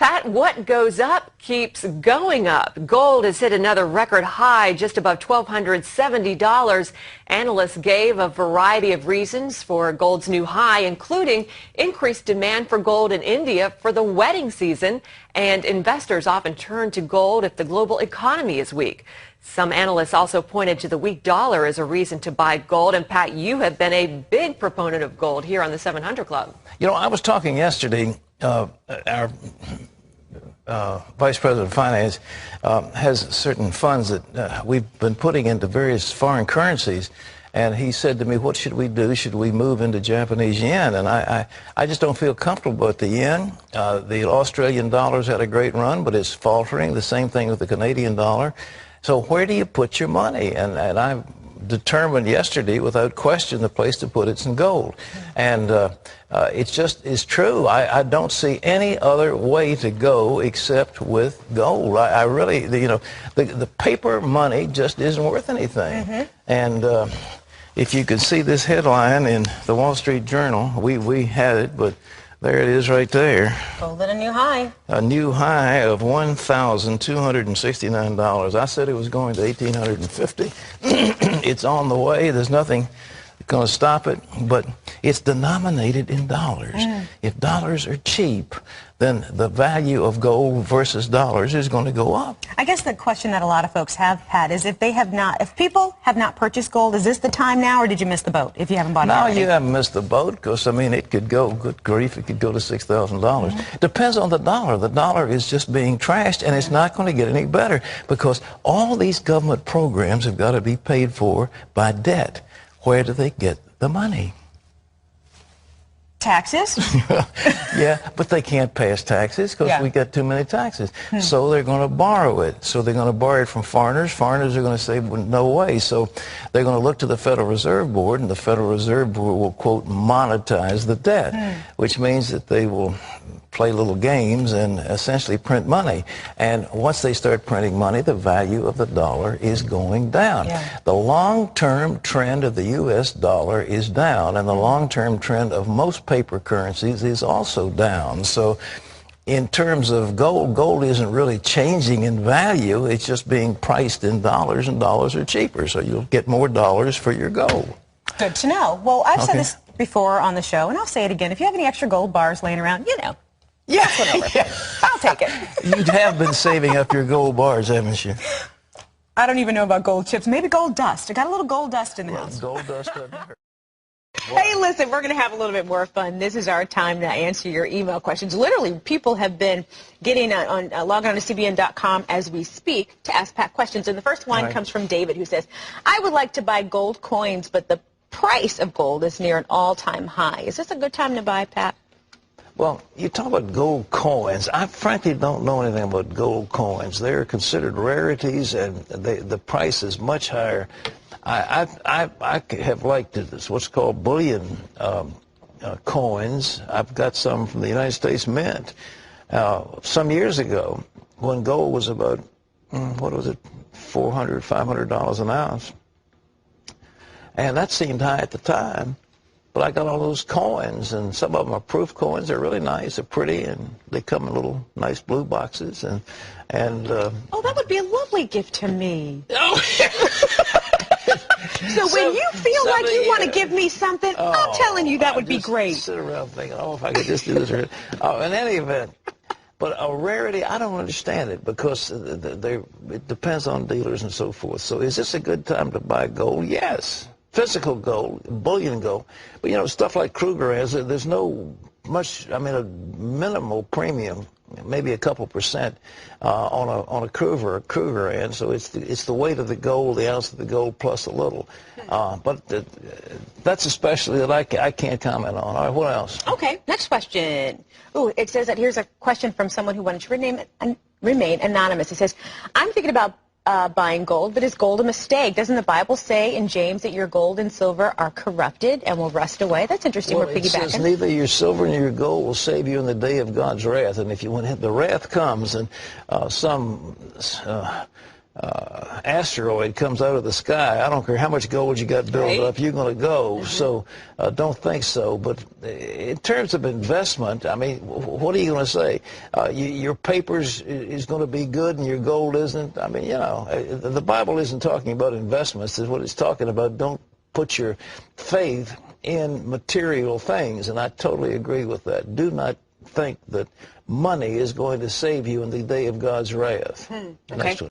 Pat, what goes up keeps going up. Gold has hit another record high, just above $1,270. Analysts gave a variety of reasons for gold's new high, including increased demand for gold in India for the wedding season, and investors often turn to gold if the global economy is weak. Some analysts also pointed to the weak dollar as a reason to buy gold. And Pat, you have been a big proponent of gold here on the 700 Club. You know, I was talking yesterday, our Vice President of Finance has certain funds that we've been putting into various foreign currencies, and he said to me, what should we do? Should we move into Japanese yen? And I just don't feel comfortable with the yen. The Australian dollar's had a great run, but it's faltering. The same thing with the Canadian dollar. So where do you put your money? And I determined yesterday, without question, the place to put it's in gold. And it's true. I don't see any other way to go except with gold. I really, you know, the paper money just isn't worth anything. Mm-hmm. And if you could see this headline in the Wall Street Journal, we had it, but there it is right there. Gold at a new high. A new high of $1,269. I said it was going to $1,850. It's on the way. There's nothing going to stop it, but it's denominated in dollars. If dollars are cheap, then the value of gold versus dollars is going to go up. I guess the question that a lot of folks have, Pat, is if people have not purchased gold, is this the time now, or did you miss the boat if you haven't bought it already? No, you haven't missed the boat, because, I mean, it could go, good grief, it could go to $6,000. Depends on the dollar. The dollar is just being trashed, and it's not going to get any better, because all these government programs have got to be paid for by debt. Where do they get the money? Taxes? Yeah, but they can't pass taxes because we got too many taxes. So they're going to borrow it. So they're going to borrow it from foreigners. Foreigners are going to say, well, no way. So they're going to look to the Federal Reserve Board, and the Federal Reserve Board will, quote, monetize the debt, which means that they will play little games and essentially print money. And once they start printing money, the value of the dollar is going down. The long-term trend of the U.S. dollar is down, and the long-term trend of most paper currencies is also down. So in terms of gold, gold isn't really changing in value. It's just being priced in dollars, and dollars are cheaper. So you'll get more dollars for your gold. Good to know. Well, I've said this before on the show, and I'll say it again. If you have any extra gold bars laying around, you know, pass one over. I'll take it. You have been saving up your gold bars, haven't you? I don't even know about gold chips. Maybe gold dust. I got a little gold dust in the house. Gold dust doesn't hurt. Hey, listen, we're going to have a little bit more fun. This is our time to answer your email questions. Literally, people have been getting log on to CBN.com as we speak to ask Pat questions. And the first one comes from David, who says, I would like to buy gold coins, but the price of gold is near an all-time high. Is this a good time to buy, Pat? Well, you talk about gold coins. I frankly don't know anything about gold coins. They're considered rarities, and the price is much higher. I have liked this, what's called bullion coins. I've got some from the United States Mint. Some years ago, when gold was about, what was it, $400, $500 an ounce. And that seemed high at the time. But I got all those coins, and some of them are proof coins. They're really nice. They're pretty, and they come in little nice blue boxes. Oh, that would be a lovely gift to me. Oh. So when you feel like you want to give me something, I'm telling you that would be great. Sit around thinking, oh, if I could just do this. In any event, but a rarity, I don't understand it, because it depends on dealers and so forth. So is this a good time to buy gold? Yes. Physical gold, bullion gold. But, you know, stuff like Kruger has, there's no much, I mean, a minimal premium, maybe a couple percent on a Kruger end. So it's the weight of the gold, the ounce of the gold plus a little. But that's a specialty that I can't comment on. All right, what else? Okay, next question. Ooh, it says that here's a question from someone who wanted to remain anonymous. It says, I'm thinking about buying gold, but is gold a mistake? Doesn't the Bible say in James that your gold and silver are corrupted and will rust away? That's interesting. Well, we're piggybacking. It says neither your silver nor your gold will save you in the day of God's wrath. And when the wrath comes, and some asteroid comes out of the sky, I don't care how much gold you got built up, you're going to go. So don't think so. But in terms of investment, I mean, what are you going to say? Your papers is going to be good and your gold isn't? I mean, you know, the Bible isn't talking about investments. Is what it's talking about. Don't put your faith in material things. And I totally agree with that. Do not think that money is going to save you in the day of God's wrath. Okay. Next one.